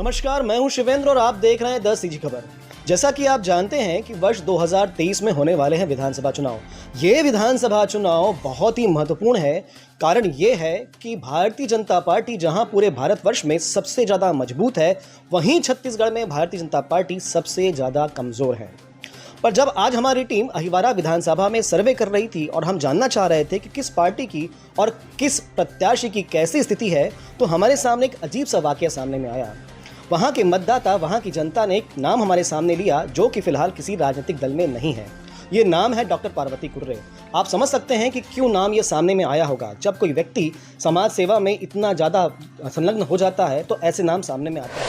नमस्कार, मैं हूं शिवेंद्र और आप देख रहे हैं 10 सीजी खबर। जैसा कि आप जानते हैं कि वर्ष 2023 में होने वाले हैं विधानसभा चुनाव। ये विधानसभा चुनाव बहुत ही महत्वपूर्ण है। कारण ये है कि भारतीय जनता पार्टी जहां पूरे भारतवर्ष में सबसे ज़्यादा मजबूत है, वहीं छत्तीसगढ़ में भारतीय जनता पार्टी सबसे ज़्यादा कमज़ोर है। पर जब आज हमारी टीम अहिवारा विधानसभा में सर्वे कर रही थी और हम जानना चाह रहे थे कि किस पार्टी की और किस प्रत्याशी की कैसी स्थिति है, तो हमारे सामने एक अजीब सा वाकया सामने में आया। वहाँ के मतदाता, वहाँ की जनता ने एक नाम हमारे सामने लिया जो कि फिलहाल किसी राजनीतिक दल में नहीं है। ये नाम है डॉक्टर पार्वती कुर्रे। आप समझ सकते हैं कि क्यों नाम ये सामने में आया होगा। जब कोई व्यक्ति समाज सेवा में इतना ज़्यादा संलग्न हो जाता है तो ऐसे नाम सामने में आते हैं।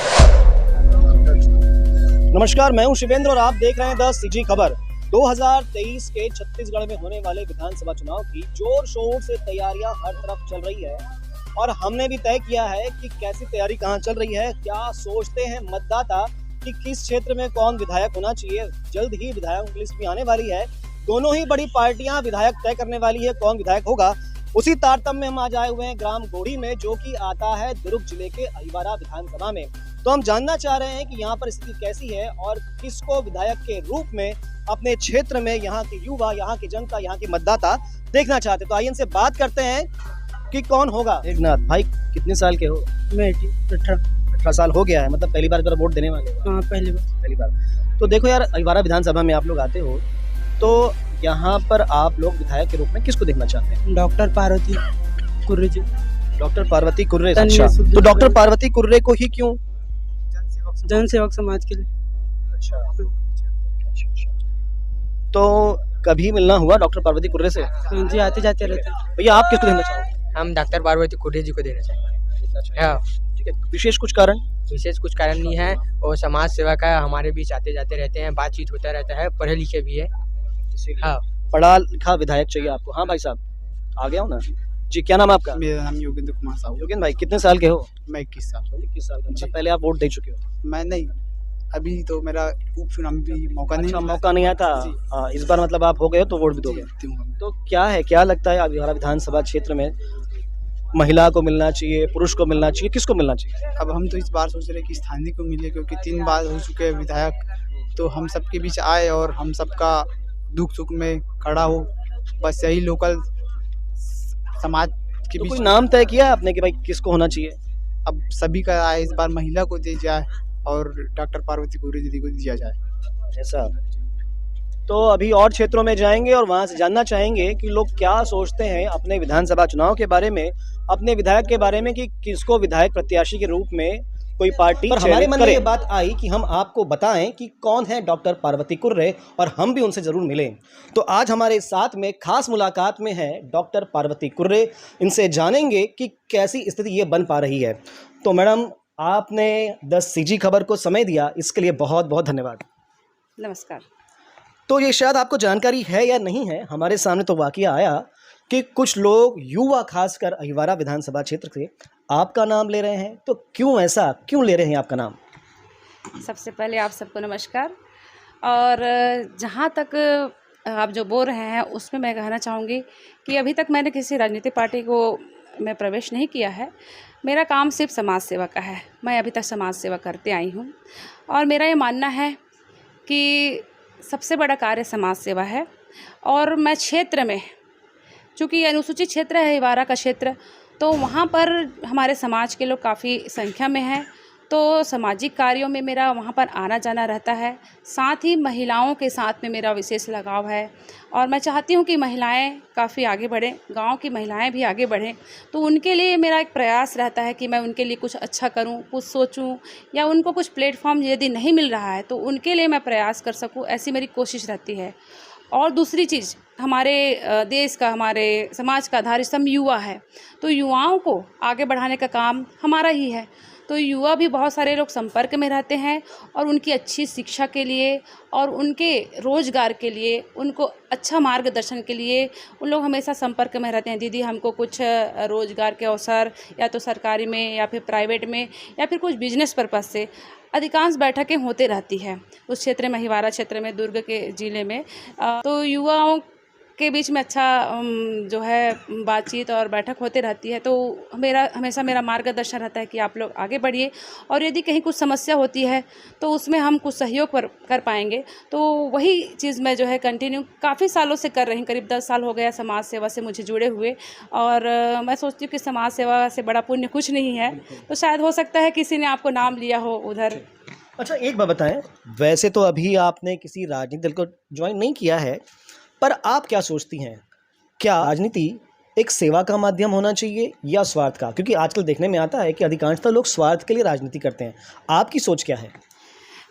नमस्कार, मैं हूं शिवेंद्र और आप देख रहे हैं 10 सीजी खबर। 2023 के छत्तीसगढ़ में होने वाले विधानसभा चुनाव की जोर शोर से तैयारियां हर तरफ चल रही है और हमने भी तय किया है कि कैसी तैयारी कहां चल रही है, क्या सोचते हैं मतदाता कि किस क्षेत्र में कौन विधायक होना चाहिए। जल्द ही विधायकों की लिस्ट भी आने वाली है। दोनों ही बड़ी पार्टियां विधायक तय करने वाली है कौन विधायक होगा। उसी तारतम्य में हम आज आए हुए हैं ग्राम गोड़ी में, जो कि आता है दुर्ग जिले के अहिवारा विधानसभा में। तो हम जानना चाह रहे हैं कि यहाँ पर स्थिति कैसी है और किसको विधायक के रूप में अपने क्षेत्र में यहाँ के युवा, यहाँ की जनता, यहाँ के मतदाता देखना चाहते। तो आइए इनसे बात करते हैं कि कौन होगा। एकनाथ भाई, कितने साल के हो? मैं 18 साल हो गया है, मतलब पहली बार वोट देने वाले हो? हाँ, पहली बार। तो देखो यार, अहिवारा विधानसभा में आप लोग आते हो तो यहाँ पर आप लोग विधायक के रूप में किसको देखना चाहते हैं? डॉक्टर पार्वती कुर्रे जी। डॉक्टर पार्वती कुर्रे। अच्छा, तो डॉक्टर पार्वती कुर्रे को ही क्यों? जन सेवक समाज के लिए। अच्छा। तो कभी मिलना हुआ डॉक्टर पार्वती कुर्रे से? हाँ जी, आते जाते रहते हैं। भैया, आप किसको देना चाहोगे? हम डॉक्टर पार्वती कुर्रे जी को देना चाहेंगे। हाँ, ठीक है। विशेष कुछ कारण? विशेष कुछ कारण नहीं है, और समाज सेवा का हमारे बीच आते जाते रहते हैं, बातचीत होता रहता है, पढ़े लिखे भी है। हाँ, पढ़ा लिखा विधायक चाहिए आपको। हाँ भाई साहब, आ गया हूँ ना जी। क्या नाम है आपका? मेरा नाम योगेंद्र कुमार साहू। योगेंद्र भाई, कितने साल के हो? मैं 21 साल। 21 साल का। जी। पहले आप वोट दे चुके हो? मैं नहीं, अभी तो मेरा उपचुनाव में भी मौका नहीं अच्छा, मिला। मौका नहीं आया था। इस बार मतलब आप हो गए हो तो वोट भी दोगे। तो क्या है, क्या लगता है अहिवारा विधानसभा क्षेत्र में महिला को मिलना चाहिए, पुरुष को मिलना चाहिए, किसको मिलना चाहिए? अब हम तो इस बार सोच रहे हैं कि स्थानीय को मिले, क्योंकि 3 बार हो चुके हैं विधायक, तो हम सबके बीच आए और हम सबका दुख सुख में खड़ा हो। बस यही लोकल समाज के तो बीच कोई नाम तय किया है आपने कि भाई किसको होना चाहिए? अब सभी का आए, इस बार महिला को दिया जाए और डॉक्टर पार्वती कुर्रे दीदी को दिया जाए। ऐसा। तो अभी और क्षेत्रों में जाएंगे और वहां से जानना चाहेंगे कि लोग क्या सोचते हैं अपने विधानसभा चुनाव के बारे में, अपने विधायक के बारे में, कि किसको विधायक प्रत्याशी के रूप में कोई पार्टी। पर हमारे मन में ये बात आई कि हम आपको बताएं कि कौन है डॉक्टर पार्वती कुर्रे और हम भी उनसे जरूर मिलें। तो आज हमारे साथ में खास मुलाकात में है डॉक्टर पार्वती कुर्रे। इनसे जानेंगे कि कैसी स्थिति ये बन पा रही है। तो मैडम, आपने 10 सीजी खबर को समय दिया, इसके लिए बहुत बहुत धन्यवाद। नमस्कार। तो ये शायद आपको जानकारी है या नहीं है, हमारे सामने तो वाकया आया कि कुछ लोग, युवा खासकर अहिवारा विधानसभा क्षेत्र से आपका नाम ले रहे हैं। तो क्यों ऐसा, क्यों ले रहे हैं आपका नाम? सबसे पहले आप सबको नमस्कार। और जहाँ तक आप जो बोल रहे हैं उसमें मैं कहना चाहूँगी कि अभी तक मैंने किसी राजनीतिक पार्टी को में प्रवेश नहीं किया है। मेरा काम सिर्फ समाज सेवा का है। मैं अभी तक समाज सेवा करते आई हूँ और मेरा ये मानना है कि सबसे बड़ा कार्य समाज सेवा है। और मैं क्षेत्र में, चूँकि अनुसूचित क्षेत्र है अहिवारा का क्षेत्र, तो वहाँ पर हमारे समाज के लोग काफ़ी संख्या में हैं, तो सामाजिक कार्यों में मेरा वहाँ पर आना जाना रहता है। साथ ही महिलाओं के साथ में मेरा विशेष लगाव है और मैं चाहती हूँ कि महिलाएं काफ़ी आगे बढ़ें, गांव की महिलाएं भी आगे बढ़ें। तो उनके लिए मेरा एक प्रयास रहता है कि मैं उनके लिए कुछ अच्छा करूँ, कुछ सोचूँ, या उनको कुछ प्लेटफॉर्म यदि नहीं मिल रहा है तो उनके लिए मैं प्रयास कर सकूँ, ऐसी मेरी कोशिश रहती है। और दूसरी चीज़, हमारे देश का, हमारे समाज का आधार स्तंभ युवा है, तो युवाओं को आगे बढ़ाने का काम हमारा ही है। तो युवा भी बहुत सारे लोग संपर्क में रहते हैं और उनकी अच्छी शिक्षा के लिए और उनके रोज़गार के लिए, उनको अच्छा मार्गदर्शन के लिए उन लोग हमेशा संपर्क में रहते हैं। दीदी, हमको कुछ रोज़गार के अवसर, या तो सरकारी में या फिर प्राइवेट में या फिर कुछ बिजनेस पर्पज़ से अधिकांश बैठकें होते रहती है उस क्षेत्र में, अहिवारा क्षेत्र में, दुर्ग के ज़िले में। तो युवाओं के बीच में अच्छा जो है बातचीत और बैठक होते रहती है, तो हमेशा मेरा मार्गदर्शन रहता है कि आप लोग आगे बढ़िए, और यदि कहीं कुछ समस्या होती है तो उसमें हम कुछ सहयोग कर पाएंगे। तो वही चीज़ मैं जो है कंटिन्यू काफ़ी सालों से कर रही हूँ, करीब 10 साल हो गया समाज सेवा से मुझे जुड़े हुए, और मैं सोचती हूँ कि समाज सेवा से बड़ा पुण्य कुछ नहीं है। तो शायद हो सकता है किसी ने आपको नाम लिया हो उधर। अच्छा, एक बात बताएं, वैसे तो अभी आपने किसी राजनीतिक दल को ज्वाइन नहीं किया है, पर आप क्या सोचती हैं, क्या राजनीति एक सेवा का माध्यम होना चाहिए या स्वार्थ का? क्योंकि आजकल देखने में आता है कि अधिकांशतः लोग स्वार्थ के लिए राजनीति करते हैं। आपकी सोच क्या है?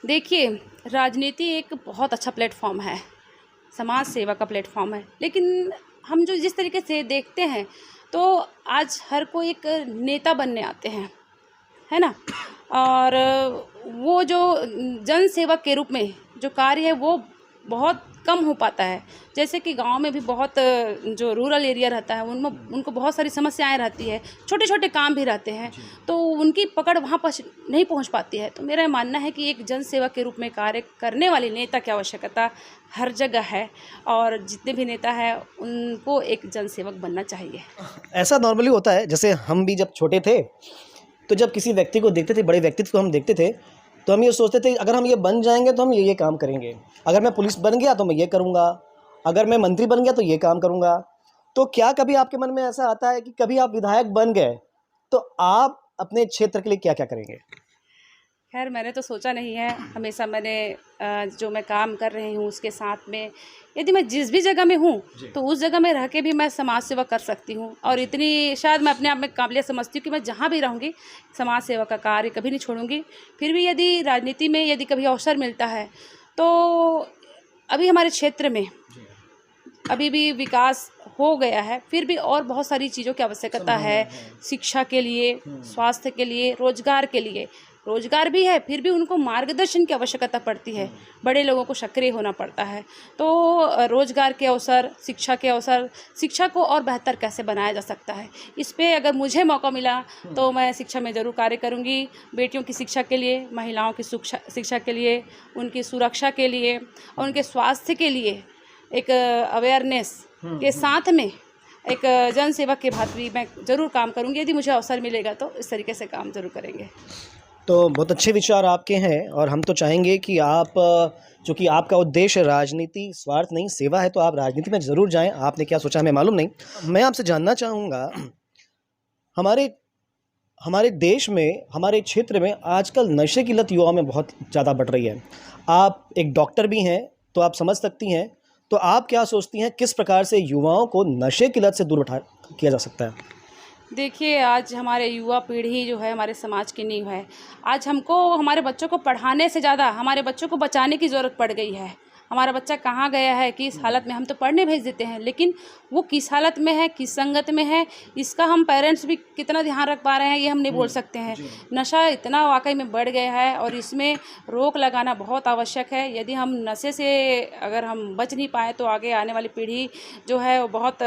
देखिए, राजनीति एक बहुत अच्छा प्लेटफॉर्म है, समाज सेवा का प्लेटफॉर्म है, लेकिन हम जो जिस तरीके से देखते हैं तो आज हर कोई एक नेता बनने आते हैं, है ना, और वो जो जन सेवक के रूप में जो कार्य है वो बहुत कम हो पाता है। जैसे कि गांव में भी बहुत जो रूरल एरिया रहता है उनमें उनको बहुत सारी समस्याएं रहती है, छोटे छोटे काम भी रहते हैं, तो उनकी पकड़ वहाँ पर नहीं पहुँच पाती है। तो मेरा मानना है कि एक जन सेवक के रूप में कार्य करने वाले नेता की आवश्यकता हर जगह है, और जितने भी नेता हैं उनको एक जन सेवक बनना चाहिए। ऐसा नॉर्मली होता है, जैसे हम भी जब छोटे थे तो जब किसी व्यक्ति को देखते थे, बड़े व्यक्तित्व को हम देखते थे, तो हम ये सोचते थे अगर हम ये बन जाएंगे तो हम ये काम करेंगे, अगर मैं पुलिस बन गया तो मैं ये करूँगा, अगर मैं मंत्री बन गया तो ये काम करूँगा। तो क्या कभी आपके मन में ऐसा आता है कि कभी आप विधायक बन गए तो आप अपने क्षेत्र के लिए क्या क्या करेंगे? खैर, मैंने तो सोचा नहीं है। हमेशा मैंने जो मैं काम कर रही हूँ उसके साथ में, यदि मैं जिस भी जगह में हूँ तो उस जगह में रह के भी मैं समाज सेवा कर सकती हूँ, और इतनी शायद मैं अपने आप में काबिलियत समझती हूँ कि मैं जहाँ भी रहूँगी समाज सेवा का कार्य कभी नहीं छोड़ूंगी। फिर भी यदि राजनीति में यदि कभी अवसर मिलता है तो अभी हमारे क्षेत्र में अभी भी विकास हो गया है, फिर भी और बहुत सारी चीज़ों की आवश्यकता है, शिक्षा के लिए, स्वास्थ्य के लिए, रोजगार के लिए। रोजगार भी है, फिर भी उनको मार्गदर्शन की आवश्यकता पड़ती है, बड़े लोगों को सक्रिय होना पड़ता है। तो रोजगार के अवसर, शिक्षा के अवसर, शिक्षा को और बेहतर कैसे बनाया जा सकता है, इस पे अगर मुझे मौका मिला तो मैं शिक्षा में ज़रूर कार्य करूँगी। बेटियों की शिक्षा के लिए, महिलाओं की शिक्षा के लिए, उनकी सुरक्षा के लिए और उनके स्वास्थ्य के लिए एक अवेयरनेस के साथ में एक जन सेवक के भांति मैं ज़रूर काम करूँगी। यदि मुझे अवसर मिलेगा तो इस तरीके से काम ज़रूर करेंगे। तो बहुत अच्छे विचार आपके हैं, और हम तो चाहेंगे कि आप, चूँकि आपका उद्देश्य राजनीति स्वार्थ नहीं सेवा है, तो आप राजनीति में ज़रूर जाएं। आपने क्या सोचा हमें मालूम नहीं। मैं आपसे जानना चाहूँगा, हमारे देश में, हमारे क्षेत्र में आजकल नशे की लत युवाओं में बहुत ज़्यादा बढ़ रही है। आप एक डॉक्टर भी हैं तो आप समझ सकती हैं, तो आप क्या सोचती हैं किस प्रकार से युवाओं को नशे की लत से दूर किया जा सकता है? देखिए, आज हमारे युवा पीढ़ी जो है हमारे समाज की नींव है। आज हमको हमारे बच्चों को पढ़ाने से ज़्यादा हमारे बच्चों को बचाने की ज़रूरत पड़ गई है। हमारा बच्चा कहाँ गया है, किस हालत में, हम तो पढ़ने भेज देते हैं, लेकिन वो किस हालत में है, किस संगत में है, इसका हम पेरेंट्स भी कितना ध्यान रख पा रहे हैं ये हम नहीं बोल सकते हैं। नशा इतना वाकई में बढ़ गया है और इसमें रोक लगाना बहुत आवश्यक है। यदि हम नशे से अगर हम बच नहीं पाए तो आगे आने वाली पीढ़ी जो है वो बहुत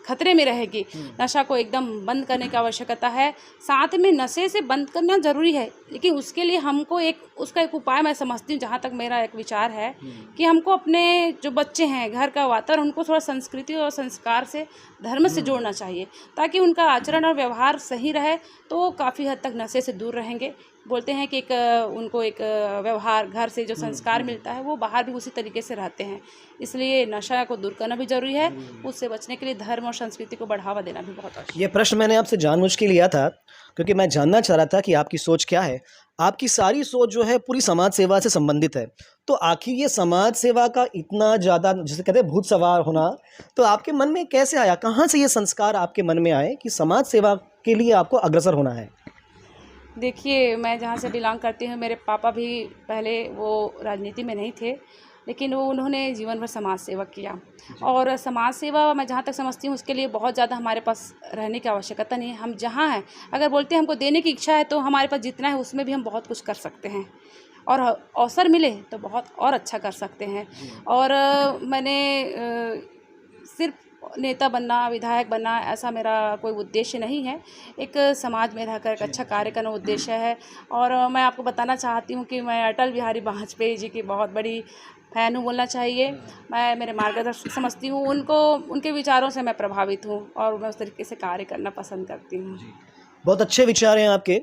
खतरे में रहेगी। नशा को एकदम बंद करने की आवश्यकता है। साथ में नशे से बंद करना ज़रूरी है, लेकिन उसके लिए हमको उसका एक उपाय मैं समझती हूँ, जहाँ तक मेरा एक विचार है कि हमको अपने जो बच्चे हैं, घर का वातावरण, उनको थोड़ा संस्कृति और संस्कार से, धर्म से जोड़ना चाहिए, ताकि उनका आचरण और व्यवहार सही रहे, तो काफ़ी हद तक नशे से दूर रहेंगे। बोलते हैं कि उनको एक व्यवहार, घर से जो संस्कार मिलता है वो बाहर भी उसी तरीके से रहते हैं। इसलिए नशा को दूर करना भी ज़रूरी है। उससे बचने के लिए धर्म और संस्कृति को बढ़ावा देना भी बहुत आवश्यक है। ये प्रश्न मैंने आपसे जानबूझ के लिया था क्योंकि मैं जानना चाह रहा था कि आपकी सोच क्या है। आपकी सारी सोच जो है पूरी समाज सेवा से संबंधित है। तो आखिर ये समाज सेवा का इतना ज़्यादा, जिसे कहते हैं भूत सवार होना, तो आपके मन में कैसे आया? कहाँ से ये संस्कार आपके मन में आए कि समाज सेवा के लिए आपको अग्रसर होना है? देखिए, मैं जहाँ से बिलोंग करती हूँ, मेरे पापा भी पहले वो राजनीति में नहीं थे, लेकिन उन्होंने जीवन भर समाज सेवा किया। और समाज सेवा मैं जहाँ तक समझती हूँ उसके लिए बहुत ज़्यादा हमारे पास रहने की आवश्यकता नहीं है। हम जहाँ हैं, अगर बोलते हैं हमको देने की इच्छा है, तो हमारे पास जितना है उसमें भी हम बहुत कुछ कर सकते हैं, और अवसर मिले तो बहुत और अच्छा कर सकते हैं। और मैंने सिर्फ नेता बनना, विधायक बनना, ऐसा मेरा कोई उद्देश्य नहीं है। एक समाज में रहकर एक अच्छा कार्य करना उद्देश्य है। और मैं आपको बताना चाहती हूँ कि मैं अटल बिहारी वाजपेयी जी की बहुत बड़ी फ़ैन हूँ बोलना चाहिए। मैं मेरे मार्गदर्शक समझती हूँ उनको, उनके विचारों से मैं प्रभावित हूँ और मैं उस तरीके से कार्य करना पसंद करती हूँ। बहुत अच्छे विचार हैं आपके।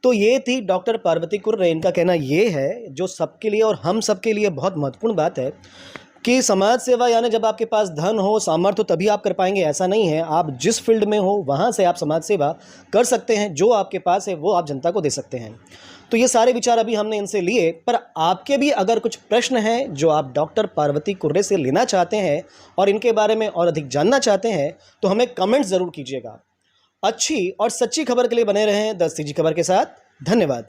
तो ये थी डॉक्टर पार्वती कुर्रे। इनका कहना ये है, जो सबके लिए और हम सबके लिए बहुत महत्वपूर्ण बात है, कि समाज सेवा यानी जब आपके पास धन हो, सामर्थ्य हो, तभी आप कर पाएंगे, ऐसा नहीं है। आप जिस फील्ड में हो वहाँ से आप समाज सेवा कर सकते हैं। जो आपके पास है वो आप जनता को दे सकते हैं। तो ये सारे विचार अभी हमने इनसे लिए, पर आपके भी अगर कुछ प्रश्न हैं जो आप डॉक्टर पार्वती कुर्रे से लेना चाहते हैं और इनके बारे में और अधिक जानना चाहते हैं, तो हमें कमेंट ज़रूर कीजिएगा। अच्छी और सच्ची खबर के लिए बने रहें 10 सीजी खबर के साथ। धन्यवाद।